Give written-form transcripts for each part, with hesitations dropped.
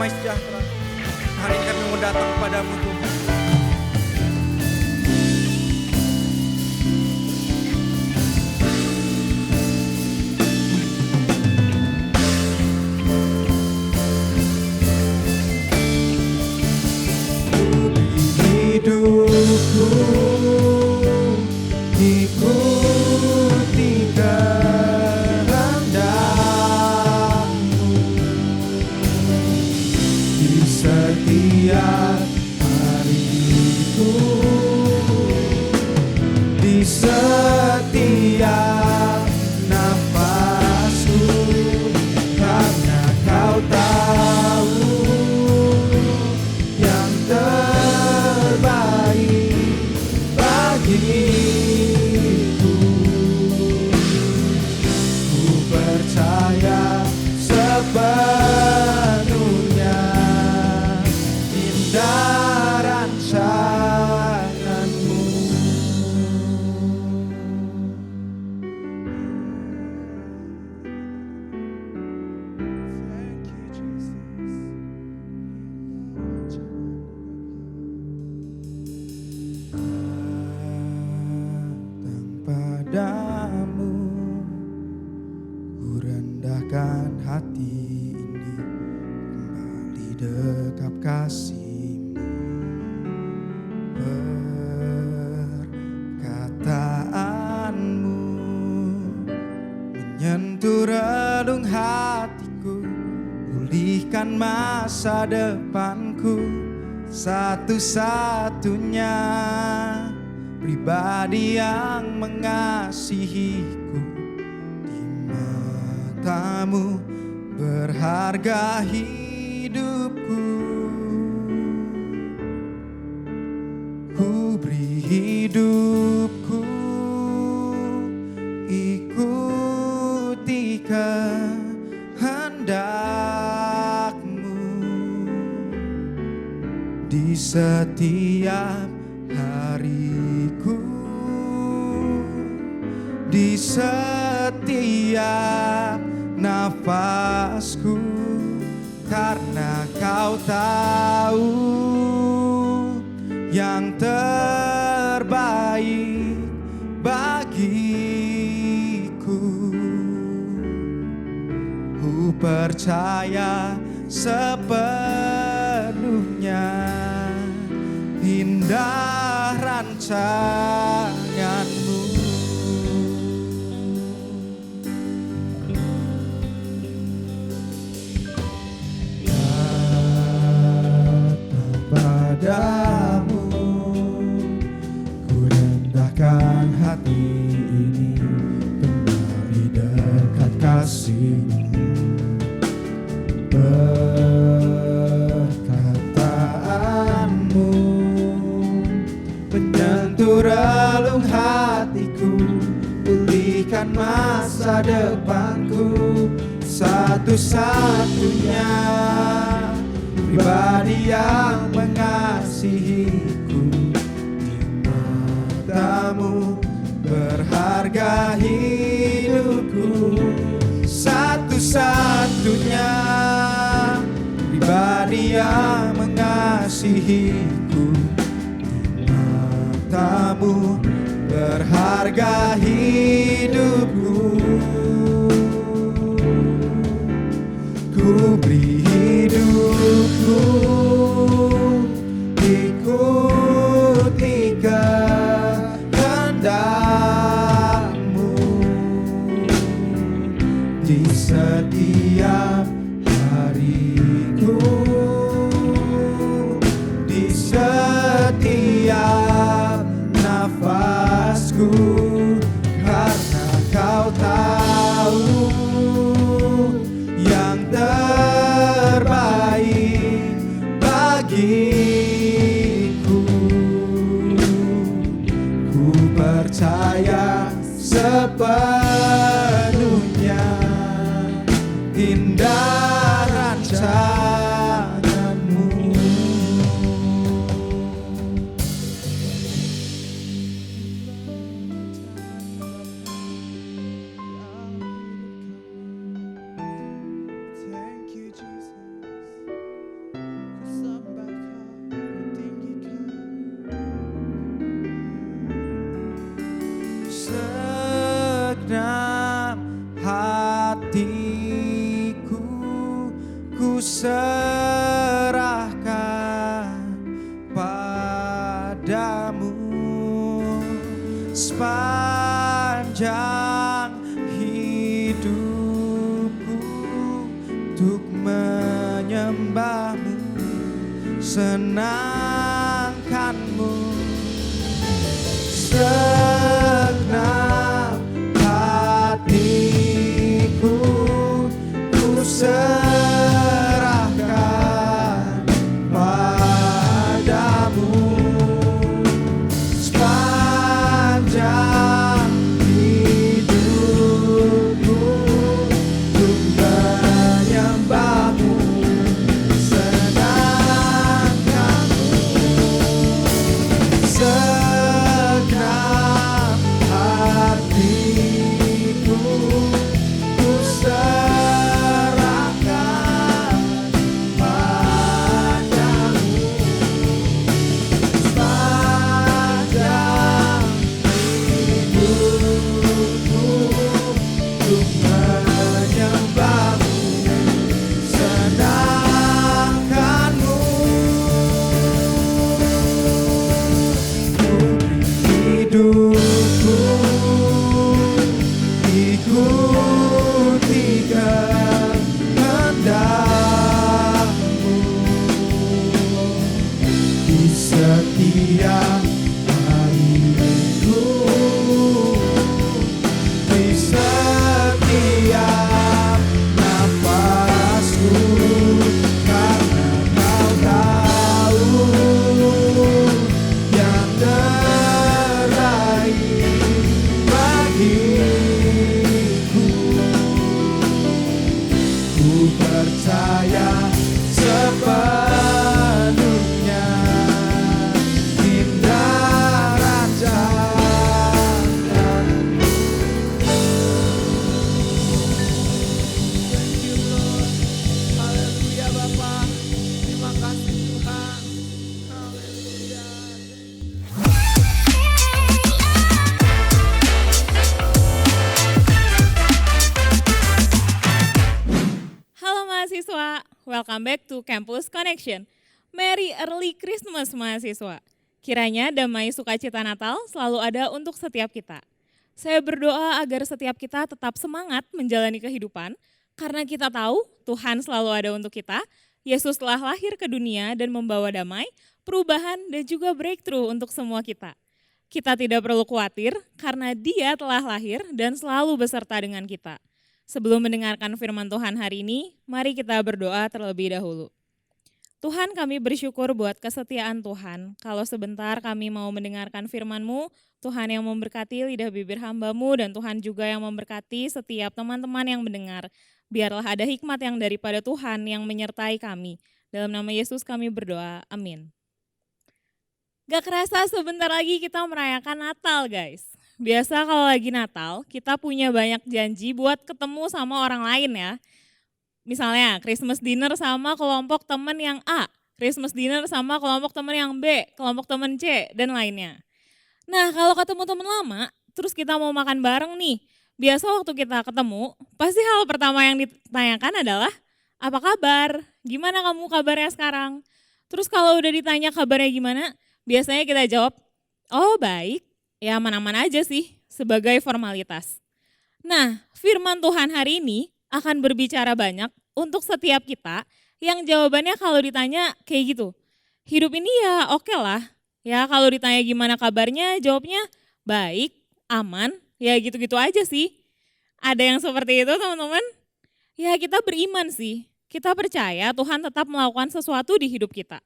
damai sejahtera. Hari ini kami mau datang kepadamu Tuhan. Hidupku ikuti kehendak-Mu di setiap hariku, di setiap nafasku, karena Kau tahu yang terbaik bagiku. Ku percaya sepenuhnya indah rancangan-Mu. Thank you, Jesus. Datang padamu, ku rendahkan hati ini, kembali dekat kasih-Mu. Perkataan-Mu menyentuh relung hatiku, pulihkan masa depanku, satu-satunya pribadi yang mengasihiku. Di mata-Mu berharga hidupku. Ku beri hidupku, ikuti kehendak-Mu di setiap hariku, di setiap nafasku, karena Kau tahu yang terbaik bagiku. Ku percaya sepenuhnya indah rancangan-Mu. Datang padamu, ku rendahkan hati ini, kembali dekat kasih-Mu. Perkataan-Mu menyentuh relung hatiku, pulihkan masa depanku, satu-satunya pribadi yang mengasihiku. Di mata-Mu berharga hidupku, satu-satunya pribadi yang mengasihiku. Di mata-Mu berharga hidupku. Ku beri hidupku, ikuti kehendak-Mu di setiap hariku, di setiap nafasku, karena Kau senangkanmu. Segenap hatiku ku serahkan padamu. Sepanjang hidupku untuk menyembahmu, senangkanmu. Segenap hatiku ku serahkan padamu. Sepanjang hidupku untuk menyembahmu, senangkanmu. Ku beri hidupku ikuti kehendakmu di setiap hariku, di setiap nafasku, karena kau tahu yang terbaik bagiku. Ku percaya sepenuhnya indah rancangan. Thank you Lord. Haleluya Bapa. Terima kasih Tuhan. Haleluya. Halo mahasiswa, welcome back to Campus Connection. Merry Early Christmas mahasiswa. Kiranya damai sukacita Natal selalu ada untuk setiap kita. Saya berdoa agar setiap kita tetap semangat menjalani kehidupan, karena kita tahu Tuhan selalu ada untuk kita. Yesus telah lahir ke dunia dan membawa damai, perubahan dan juga breakthrough untuk semua kita. Kita tidak perlu khawatir karena Dia telah lahir dan selalu beserta dengan kita. Sebelum mendengarkan firman Tuhan hari ini, mari kita berdoa terlebih dahulu. Tuhan, kami bersyukur buat kesetiaan Tuhan. Kalau sebentar kami mau mendengarkan firman-Mu, Tuhan yang memberkati lidah bibir hamba-Mu dan Tuhan juga yang memberkati setiap teman-teman yang mendengar. Biarlah ada hikmat yang daripada Tuhan yang menyertai kami. Dalam nama Yesus kami berdoa, amin. Gak kerasa sebentar lagi kita merayakan Natal guys. Biasa kalau lagi Natal, kita punya banyak janji buat ketemu sama orang lain ya. Misalnya Christmas dinner sama kelompok teman yang A, Christmas dinner sama kelompok teman yang B, kelompok teman C, dan lainnya. Nah kalau ketemu teman lama, terus kita mau makan bareng nih, biasa waktu kita ketemu, pasti hal pertama yang ditanyakan adalah, apa kabar? Gimana kamu kabarnya sekarang? Terus kalau udah ditanya kabarnya gimana, biasanya kita jawab, oh baik. Ya aman-aman aja sih sebagai formalitas. Nah firman Tuhan hari ini akan berbicara banyak untuk setiap kita yang jawabannya kalau ditanya kayak gitu. Hidup ini ya oke lah. Ya kalau ditanya gimana kabarnya jawabnya baik, aman, ya gitu-gitu aja sih. Ada yang seperti itu teman-teman? Ya kita beriman sih. Kita percaya Tuhan tetap melakukan sesuatu di hidup kita.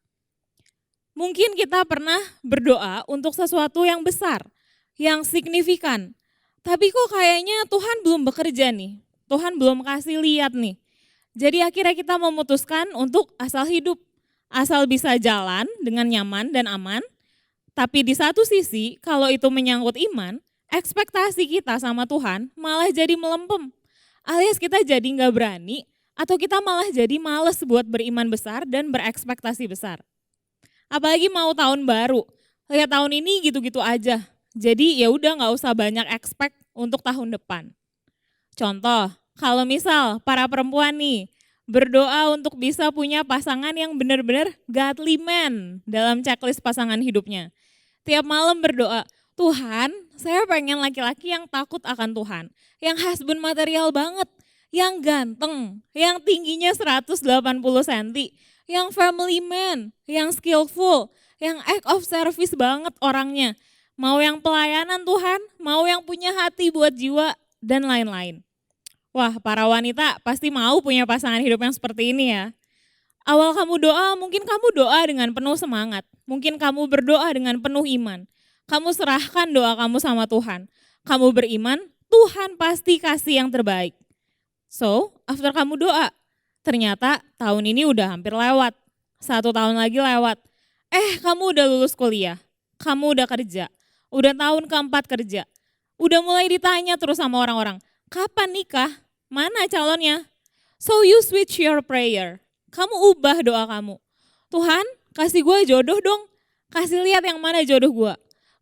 Mungkin kita pernah berdoa untuk sesuatu yang besar, yang signifikan. Tapi kok kayaknya Tuhan belum bekerja nih. Tuhan belum kasih lihat nih. Jadi akhirnya kita memutuskan untuk asal hidup. Asal bisa jalan dengan nyaman dan aman. Tapi di satu sisi kalau itu menyangkut iman, ekspektasi kita sama Tuhan malah jadi melempem. Alias kita jadi gak berani atau kita malah jadi males buat beriman besar dan berekspektasi besar. Apalagi mau tahun baru. Lihat tahun ini gitu-gitu aja. Jadi ya udah nggak usah banyak expect untuk tahun depan. Contoh, kalau misal para perempuan nih berdoa untuk bisa punya pasangan yang benar-benar godly man dalam checklist pasangan hidupnya. Tiap malam berdoa, Tuhan saya pengen laki-laki yang takut akan Tuhan, yang husband material banget, yang ganteng, yang tingginya 180 cm, yang family man, yang skillful, yang act of service banget orangnya. Mau yang pelayanan Tuhan, mau yang punya hati buat jiwa, dan lain-lain. Wah, para wanita pasti mau punya pasangan hidup yang seperti ini ya. Awal kamu doa, mungkin kamu doa dengan penuh semangat. Mungkin kamu berdoa dengan penuh iman. Kamu serahkan doa kamu sama Tuhan. Kamu beriman, Tuhan pasti kasih yang terbaik. So, after kamu doa, ternyata tahun ini udah hampir lewat. 1 tahun lagi lewat. Kamu udah lulus kuliah. Kamu udah kerja. Udah tahun keempat kerja. Udah mulai ditanya terus sama orang-orang, kapan nikah? Mana calonnya? So you switch your prayer. Kamu ubah doa kamu. Tuhan, kasih gue jodoh dong. Kasih lihat yang mana jodoh gue.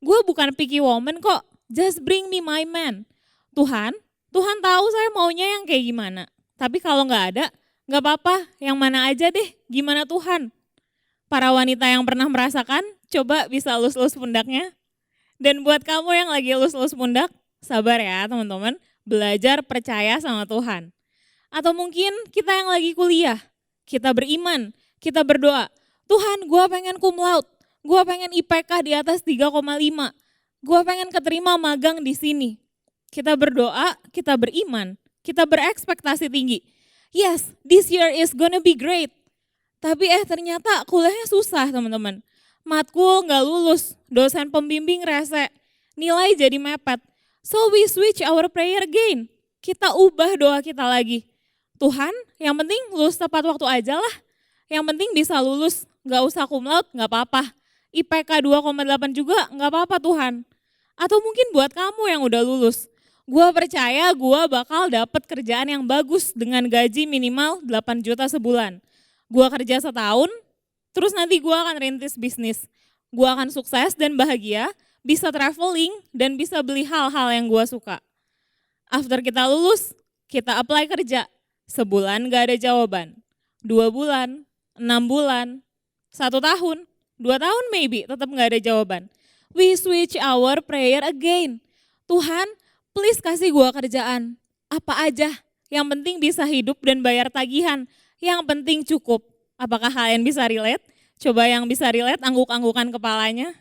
Gue bukan picky woman kok. Just bring me my man. Tuhan tahu saya maunya yang kayak gimana. Tapi kalau gak ada, gak apa-apa. Yang mana aja deh, gimana Tuhan. Para wanita yang pernah merasakan, coba bisa elus-elus pundaknya. Dan buat kamu yang lagi elus-elus pundak, sabar ya teman-teman. Belajar percaya sama Tuhan. Atau mungkin kita yang lagi kuliah, kita beriman, kita berdoa. Tuhan, gue pengen cum laude, gue pengen IPK di atas 3,5, gue pengen keterima magang di sini. Kita berdoa, kita beriman, kita berekspektasi tinggi. Yes, this year is gonna be great. Tapi ternyata kuliahnya susah teman-teman. Matkul gak lulus, dosen pembimbing rese, nilai jadi mepet. So we switch our prayer again. Kita ubah doa kita lagi. Tuhan, yang penting lulus tepat waktu aja lah. Yang penting bisa lulus, gak usah cum laude, gak apa-apa. IPK 2,8 juga gak apa-apa Tuhan. Atau mungkin buat kamu yang udah lulus. Gue percaya gue bakal dapet kerjaan yang bagus dengan gaji minimal 8 juta sebulan. Gue kerja setahun, terus nanti gue akan rintis bisnis. Gue akan sukses dan bahagia, bisa traveling dan bisa beli hal-hal yang gue suka. After kita lulus, kita apply kerja. Sebulan gak ada jawaban. 2 bulan, 6 bulan, 1 tahun, 2 tahun maybe tetap gak ada jawaban. We switch our prayer again. Tuhan, please kasih gue kerjaan. Apa aja, yang penting bisa hidup dan bayar tagihan. Yang penting cukup. Apakah kalian bisa relate? Coba yang bisa relate, angguk-anggukan kepalanya.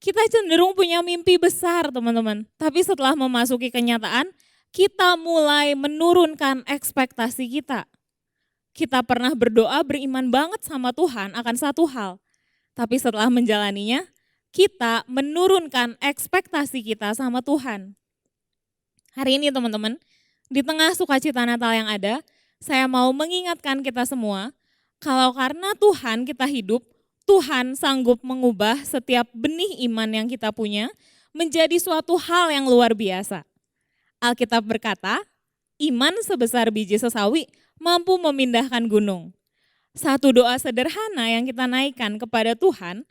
Kita cenderung punya mimpi besar teman-teman. Tapi setelah memasuki kenyataan, kita mulai menurunkan ekspektasi kita. Kita pernah berdoa beriman banget sama Tuhan akan satu hal. Tapi setelah menjalaninya, kita menurunkan ekspektasi kita sama Tuhan. Hari ini teman-teman, di tengah sukacita Natal yang ada, saya mau mengingatkan kita semua, kalau karena Tuhan kita hidup, Tuhan sanggup mengubah setiap benih iman yang kita punya menjadi suatu hal yang luar biasa. Alkitab berkata, iman sebesar biji sesawi mampu memindahkan gunung. Satu doa sederhana yang kita naikkan kepada Tuhan,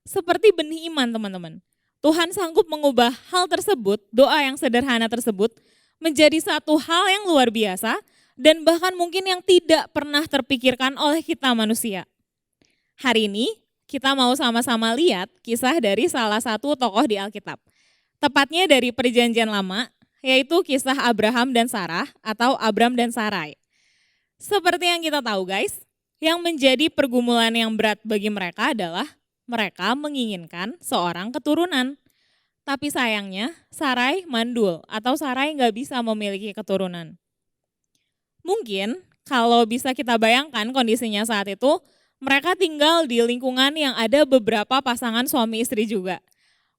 seperti benih iman teman-teman. Tuhan sanggup mengubah hal tersebut, doa yang sederhana tersebut, menjadi satu hal yang luar biasa, dan bahkan mungkin yang tidak pernah terpikirkan oleh kita manusia. Hari ini kita mau sama-sama lihat kisah dari salah satu tokoh di Alkitab. Tepatnya dari Perjanjian Lama, yaitu kisah Abraham dan Sarah atau Abram dan Sarai. Seperti yang kita tahu guys, yang menjadi pergumulan yang berat bagi mereka adalah mereka menginginkan seorang keturunan. Tapi sayangnya Sarai mandul atau Sarai nggak bisa memiliki keturunan. Mungkin kalau bisa kita bayangkan kondisinya saat itu, mereka tinggal di lingkungan yang ada beberapa pasangan suami istri juga.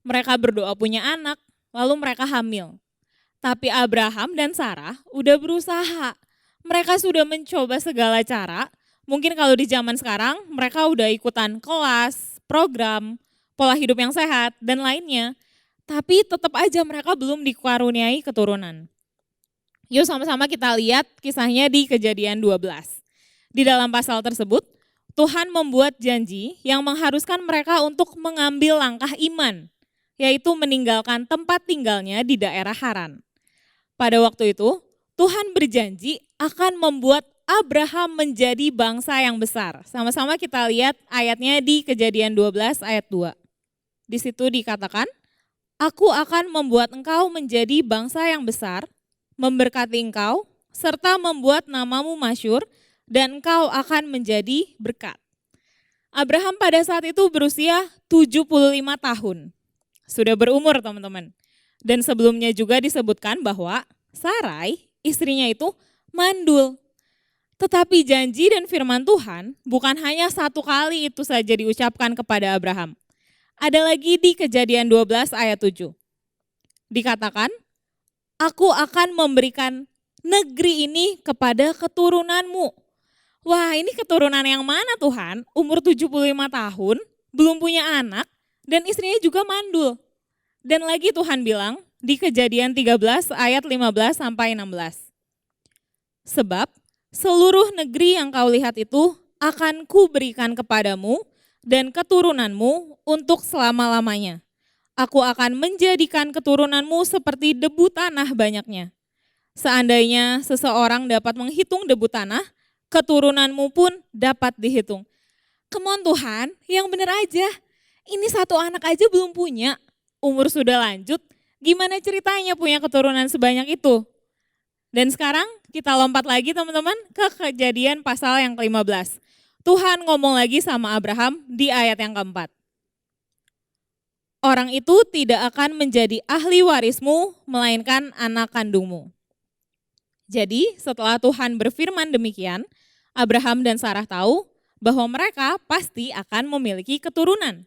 Mereka berdoa punya anak, lalu mereka hamil. Tapi Abraham dan Sarah udah berusaha. Mereka sudah mencoba segala cara. Mungkin kalau di zaman sekarang mereka udah ikutan kelas, program, pola hidup yang sehat, dan lainnya. Tapi tetap aja mereka belum dikaruniai keturunan. Yuk sama-sama kita lihat kisahnya di Kejadian 12. Di dalam pasal tersebut, Tuhan membuat janji yang mengharuskan mereka untuk mengambil langkah iman, yaitu meninggalkan tempat tinggalnya di daerah Haran. Pada waktu itu, Tuhan berjanji akan membuat Abraham menjadi bangsa yang besar. Sama-sama kita lihat ayatnya di Kejadian 12 ayat 2. Di situ dikatakan, Aku akan membuat engkau menjadi bangsa yang besar, memberkati engkau, serta membuat namamu masyhur, dan engkau akan menjadi berkat. Abraham pada saat itu berusia 75 tahun. Sudah berumur teman-teman. Dan sebelumnya juga disebutkan bahwa Sarai, istrinya itu mandul. Tetapi janji dan firman Tuhan bukan hanya satu kali itu saja diucapkan kepada Abraham. Ada lagi di Kejadian 12 ayat 7. Dikatakan, aku akan memberikan negeri ini kepada keturunanmu. Wah, ini keturunan yang mana Tuhan? Umur 75 tahun, belum punya anak, dan istrinya juga mandul. Dan lagi Tuhan bilang di Kejadian 13 ayat 15 sampai 16. Sebab seluruh negeri yang kau lihat itu akan kuberikan kepadamu dan keturunanmu untuk selama-lamanya. Aku akan menjadikan keturunanmu seperti debu tanah banyaknya. Seandainya seseorang dapat menghitung debu tanah, keturunanmu pun dapat dihitung. Come on Tuhan, yang benar aja. Ini satu anak aja belum punya. Umur sudah lanjut, gimana ceritanya punya keturunan sebanyak itu? Dan sekarang kita lompat lagi teman-teman ke Kejadian pasal yang ke-15. Tuhan ngomong lagi sama Abraham di ayat yang keempat. Orang itu tidak akan menjadi ahli warismu, melainkan anak kandungmu. Jadi setelah Tuhan berfirman demikian, Abraham dan Sarah tahu bahwa mereka pasti akan memiliki keturunan.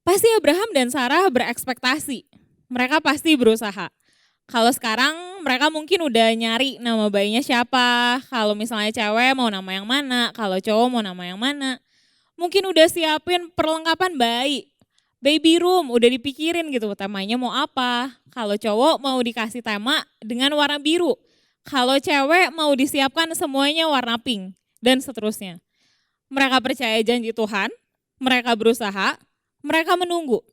Pasti Abraham dan Sarah berekspektasi, mereka pasti berusaha. Kalau sekarang mereka mungkin udah nyari nama bayinya siapa, kalau misalnya cewek mau nama yang mana, kalau cowok mau nama yang mana. Mungkin udah siapin perlengkapan bayi, baby room udah dipikirin gitu temanya mau apa. Kalau cowok mau dikasih tema dengan warna biru, kalau cewek mau disiapkan semuanya warna pink dan seterusnya. Mereka percaya janji Tuhan, mereka berusaha, mereka menunggu.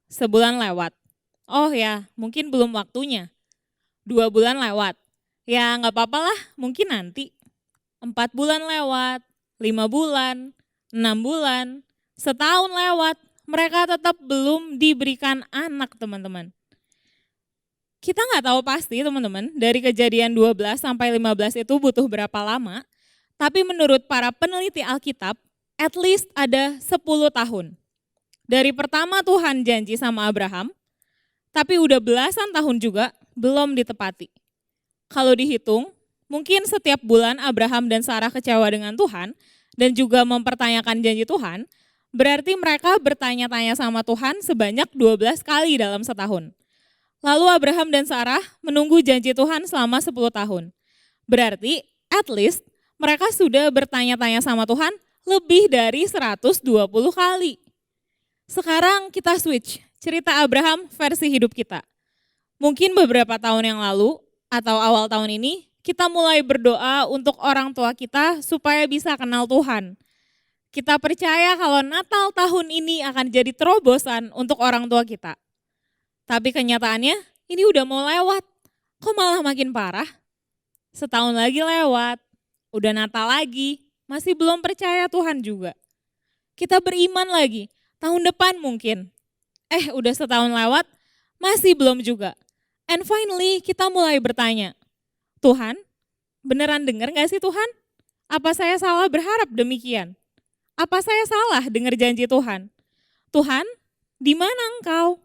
Sebulan lewat. Oh ya, mungkin belum waktunya. 2 bulan lewat. Ya nggak apa-apa lah, mungkin nanti. 4 bulan lewat, 5 bulan, 6 bulan, setahun lewat. Mereka tetap belum diberikan anak teman-teman. Kita nggak tahu pasti teman-teman, dari Kejadian 12 sampai 15 itu butuh berapa lama. Tapi menurut para peneliti Alkitab, at least ada 10 tahun. Dari pertama Tuhan janji sama Abraham, tapi udah belasan tahun juga belum ditepati. Kalau dihitung, mungkin setiap bulan Abraham dan Sarah kecewa dengan Tuhan dan juga mempertanyakan janji Tuhan, berarti mereka bertanya-tanya sama Tuhan sebanyak 12 kali dalam setahun. Lalu Abraham dan Sarah menunggu janji Tuhan selama 10 tahun. Berarti at least mereka sudah bertanya-tanya sama Tuhan lebih dari 120 kali. Sekarang kita switch, cerita Abraham versi hidup kita. Mungkin beberapa tahun yang lalu atau awal tahun ini kita mulai berdoa untuk orang tua kita supaya bisa kenal Tuhan. Kita percaya kalau Natal tahun ini akan jadi terobosan untuk orang tua kita. Tapi kenyataannya ini udah mau lewat, kok malah makin parah? Setahun lagi lewat, udah Natal lagi, masih belum percaya Tuhan juga. Kita beriman lagi, tahun depan mungkin. Udah setahun lewat, masih belum juga. And finally kita mulai bertanya, Tuhan, beneran dengar gak sih Tuhan? Apa saya salah berharap demikian? Apa saya salah dengar janji Tuhan? Tuhan, di mana Engkau?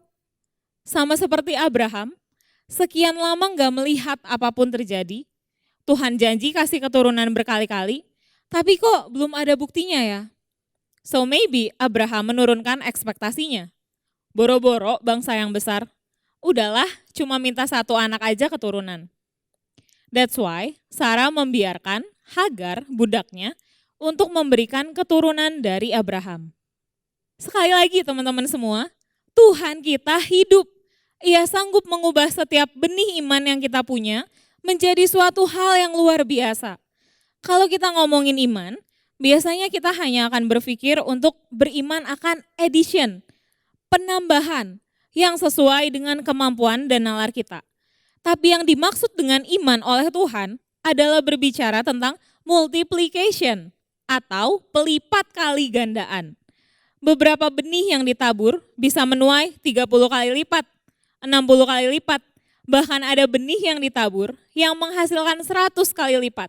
Sama seperti Abraham, sekian lama gak melihat apapun terjadi. Tuhan janji kasih keturunan berkali-kali, tapi kok belum ada buktinya ya? So maybe Abraham menurunkan ekspektasinya. Boro-boro bangsa yang besar, udahlah cuma minta 1 anak aja keturunan. That's why Sarah membiarkan Hagar, budaknya, untuk memberikan keturunan dari Abraham. Sekali lagi teman-teman semua, Tuhan kita hidup. Ia sanggup mengubah setiap benih iman yang kita punya menjadi suatu hal yang luar biasa. Kalau kita ngomongin iman, biasanya kita hanya akan berpikir untuk beriman akan addition, penambahan yang sesuai dengan kemampuan dan nalar kita. Tapi yang dimaksud dengan iman oleh Tuhan adalah berbicara tentang multiplication atau pelipat kali gandaan. Beberapa benih yang ditabur bisa menuai 30 kali lipat, 60 kali lipat. Bahkan ada benih yang ditabur yang menghasilkan 100 kali lipat.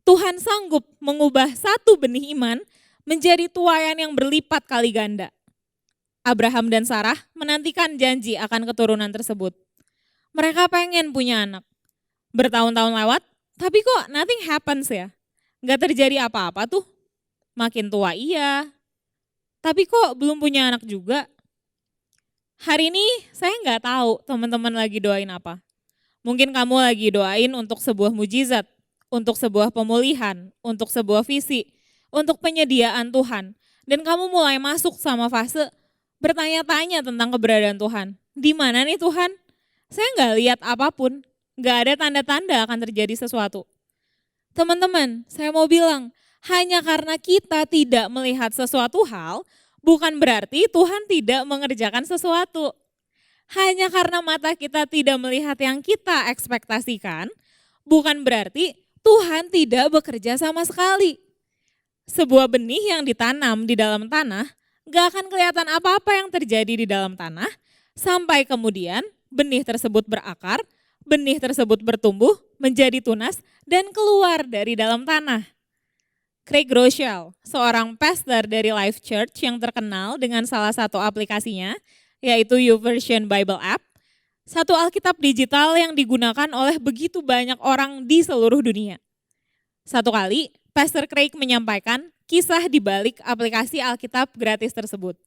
Tuhan sanggup mengubah satu benih iman menjadi tuaian yang berlipat kali ganda. Abraham dan Sarah menantikan janji akan keturunan tersebut. Mereka pengen punya anak. Bertahun-tahun lewat, tapi kok nothing happens ya? Gak terjadi apa-apa tuh. Makin tua iya, tapi kok belum punya anak juga. Hari ini saya nggak tahu teman-teman lagi doain apa. Mungkin kamu lagi doain untuk sebuah mujizat, untuk sebuah pemulihan, untuk sebuah visi, untuk penyediaan Tuhan. Dan kamu mulai masuk sama fase bertanya-tanya tentang keberadaan Tuhan. Di mana nih Tuhan? Saya nggak lihat apapun, nggak ada tanda-tanda akan terjadi sesuatu. Teman-teman, saya mau bilang, hanya karena kita tidak melihat sesuatu hal, bukan berarti Tuhan tidak mengerjakan sesuatu. Hanya karena mata kita tidak melihat yang kita ekspektasikan, bukan berarti Tuhan tidak bekerja sama sekali. Sebuah benih yang ditanam di dalam tanah, gak akan kelihatan apa-apa yang terjadi di dalam tanah, sampai kemudian benih tersebut berakar, benih tersebut bertumbuh, menjadi tunas, dan keluar dari dalam tanah. Craig Groeschel, seorang pastor dari Life Church yang terkenal dengan salah satu aplikasinya, yaitu YouVersion Bible App, satu Alkitab digital yang digunakan oleh begitu banyak orang di seluruh dunia. Satu kali, Pastor Craig menyampaikan kisah di balik aplikasi Alkitab gratis tersebut.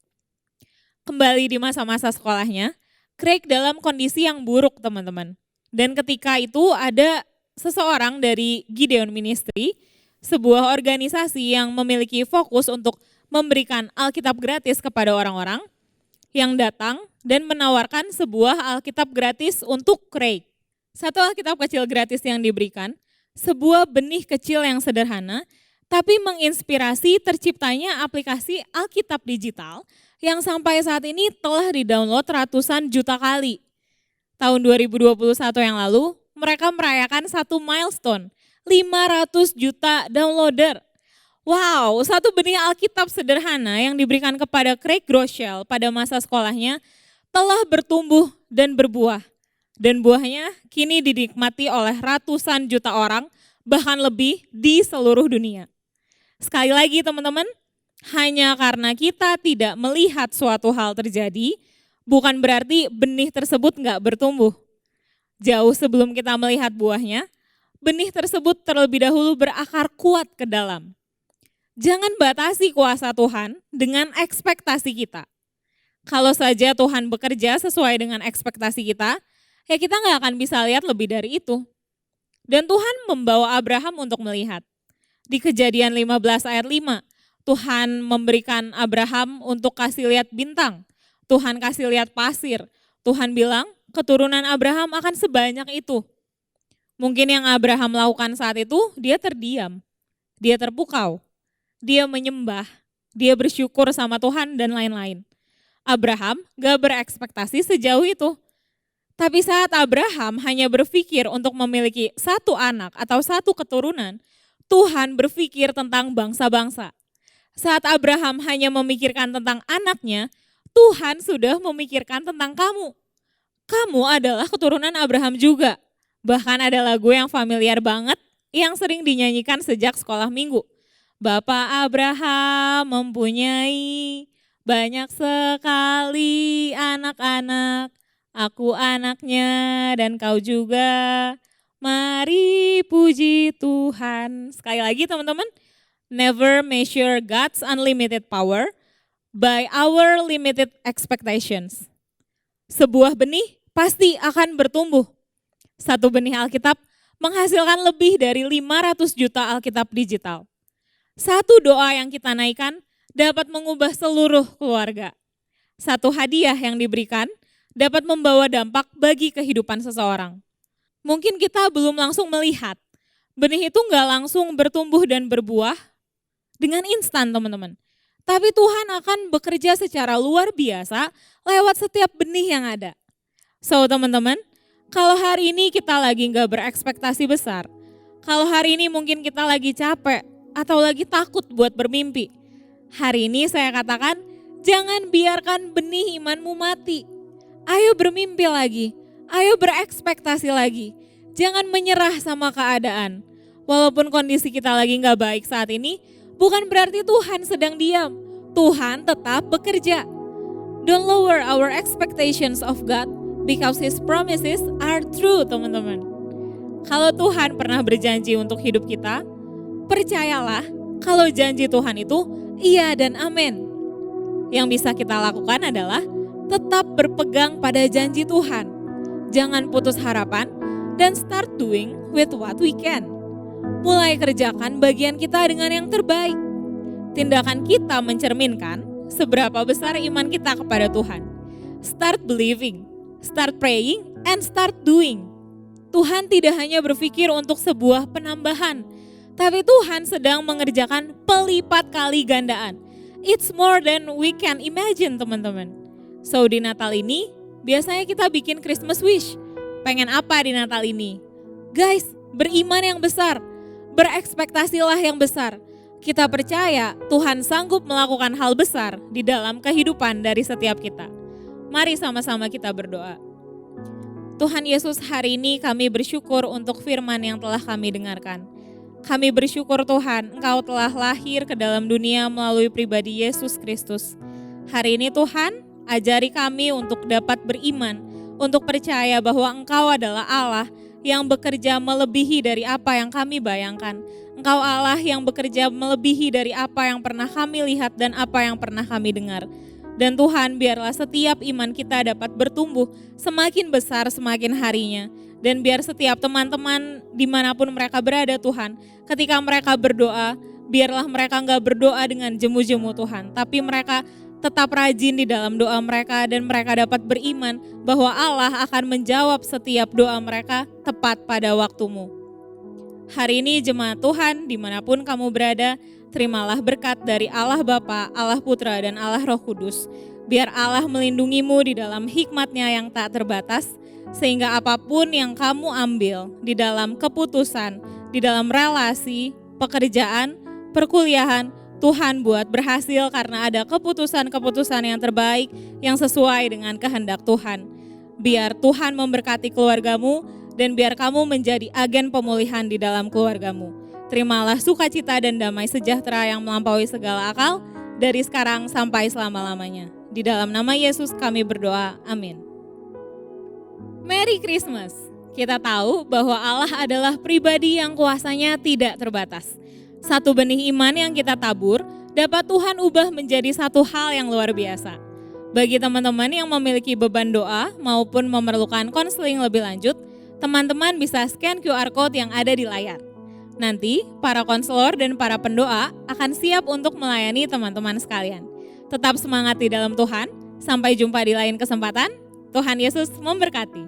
Kembali di masa-masa sekolahnya, Craig dalam kondisi yang buruk teman-teman. Dan ketika itu ada seseorang dari Gideon Ministry, sebuah organisasi yang memiliki fokus untuk memberikan Alkitab gratis kepada orang-orang yang datang dan menawarkan sebuah Alkitab gratis untuk Craig. Satu Alkitab kecil gratis yang diberikan, sebuah benih kecil yang sederhana, tapi menginspirasi terciptanya aplikasi Alkitab digital yang sampai saat ini telah di-download ratusan juta kali. Tahun 2021 yang lalu, mereka merayakan satu milestone, 500 juta downloader. Wow, satu benih Alkitab sederhana yang diberikan kepada Craig Groeschel pada masa sekolahnya telah bertumbuh dan berbuah. Dan buahnya kini dinikmati oleh ratusan juta orang, bahkan lebih di seluruh dunia. Sekali lagi teman-teman, hanya karena kita tidak melihat suatu hal terjadi, bukan berarti benih tersebut nggak bertumbuh. Jauh sebelum kita melihat buahnya, benih tersebut terlebih dahulu berakar kuat ke dalam. Jangan batasi kuasa Tuhan dengan ekspektasi kita. Kalau saja Tuhan bekerja sesuai dengan ekspektasi kita, ya kita nggak akan bisa lihat lebih dari itu. Dan Tuhan membawa Abraham untuk melihat. Di Kejadian 15 ayat 5, Tuhan memberikan Abraham untuk kasih lihat bintang. Tuhan kasih lihat pasir. Tuhan bilang keturunan Abraham akan sebanyak itu. Mungkin yang Abraham lakukan saat itu, dia terdiam, dia terpukau, dia menyembah, dia bersyukur sama Tuhan dan lain-lain. Abraham gak berekspektasi sejauh itu. Tapi saat Abraham hanya berpikir untuk memiliki satu anak atau satu keturunan, Tuhan berpikir tentang bangsa-bangsa. Saat Abraham hanya memikirkan tentang anaknya, Tuhan sudah memikirkan tentang kamu. Kamu adalah keturunan Abraham juga. Bahkan ada lagu yang familiar banget yang sering dinyanyikan sejak sekolah minggu. Bapak Abraham mempunyai banyak sekali anak-anak, aku anaknya dan kau juga. Mari puji Tuhan. Sekali lagi teman-teman, never measure God's unlimited power by our limited expectations. Sebuah benih pasti akan bertumbuh. Satu benih Alkitab menghasilkan lebih dari 500 juta Alkitab digital. Satu doa yang kita naikkan dapat mengubah seluruh keluarga. Satu hadiah yang diberikan dapat membawa dampak bagi kehidupan seseorang. Mungkin kita belum langsung melihat, benih itu nggak langsung bertumbuh dan berbuah dengan instan teman-teman. Tapi Tuhan akan bekerja secara luar biasa lewat setiap benih yang ada. So teman-teman, kalau hari ini kita lagi nggak berekspektasi besar, kalau hari ini mungkin kita lagi capek atau lagi takut buat bermimpi, hari ini saya katakan jangan biarkan benih imanmu mati. Ayo bermimpi lagi, ayo berekspektasi lagi, jangan menyerah sama keadaan. Walaupun kondisi kita lagi gak baik saat ini, bukan berarti Tuhan sedang diam. Tuhan tetap bekerja. Don't lower our expectations of God because His promises are true, teman-teman. Kalau Tuhan pernah berjanji untuk hidup kita, percayalah kalau janji Tuhan itu iya dan amin. Yang bisa kita lakukan adalah tetap berpegang pada janji Tuhan. Jangan putus harapan dan start doing with what we can. Mulai kerjakan bagian kita dengan yang terbaik. Tindakan kita mencerminkan seberapa besar iman kita kepada Tuhan. Start believing, start praying, and start doing. Tuhan tidak hanya berpikir untuk sebuah penambahan, tapi Tuhan sedang mengerjakan pelipat kali gandaan. It's more than we can imagine, teman-teman. So di Natal ini, biasanya kita bikin Christmas wish. Pengen apa di Natal ini? Guys, beriman yang besar, berekspektasilah yang besar. Kita percaya Tuhan sanggup melakukan hal besar di dalam kehidupan dari setiap kita. Mari sama-sama kita berdoa. Tuhan Yesus, hari ini kami bersyukur untuk firman yang telah kami dengarkan. Kami bersyukur Tuhan, Engkau telah lahir ke dalam dunia melalui pribadi Yesus Kristus. Hari ini Tuhan, ajari kami untuk dapat beriman, untuk percaya bahwa Engkau adalah Allah yang bekerja melebihi dari apa yang kami bayangkan. Engkau Allah yang bekerja melebihi dari apa yang pernah kami lihat dan apa yang pernah kami dengar. Dan Tuhan, biarlah setiap iman kita dapat bertumbuh semakin besar semakin harinya. Dan biar setiap teman-teman dimanapun mereka berada Tuhan, ketika mereka berdoa, biarlah mereka enggak berdoa dengan jemu-jemu Tuhan, tapi mereka tetap rajin di dalam doa mereka dan mereka dapat beriman bahwa Allah akan menjawab setiap doa mereka tepat pada waktumu. Hari ini jemaat Tuhan dimanapun kamu berada, terimalah berkat dari Allah Bapa, Allah Putra dan Allah Roh Kudus. Biar Allah melindungimu di dalam hikmat-Nya yang tak terbatas, sehingga apapun yang kamu ambil di dalam keputusan, di dalam relasi, pekerjaan, perkuliahan, Tuhan buat berhasil karena ada keputusan-keputusan yang terbaik yang sesuai dengan kehendak Tuhan. Biar Tuhan memberkati keluargamu dan biar kamu menjadi agen pemulihan di dalam keluargamu. Terimalah sukacita dan damai sejahtera yang melampaui segala akal dari sekarang sampai selama-lamanya. Di dalam nama Yesus kami berdoa, amin. Merry Christmas. Kita tahu bahwa Allah adalah pribadi yang kuasanya tidak terbatas. Satu benih iman yang kita tabur dapat Tuhan ubah menjadi satu hal yang luar biasa. Bagi teman-teman yang memiliki beban doa maupun memerlukan konseling lebih lanjut, teman-teman bisa scan QR Code yang ada di layar. Nanti para konselor dan para pendoa akan siap untuk melayani teman-teman sekalian. Tetap semangat di dalam Tuhan. Sampai jumpa di lain kesempatan. Tuhan Yesus memberkati.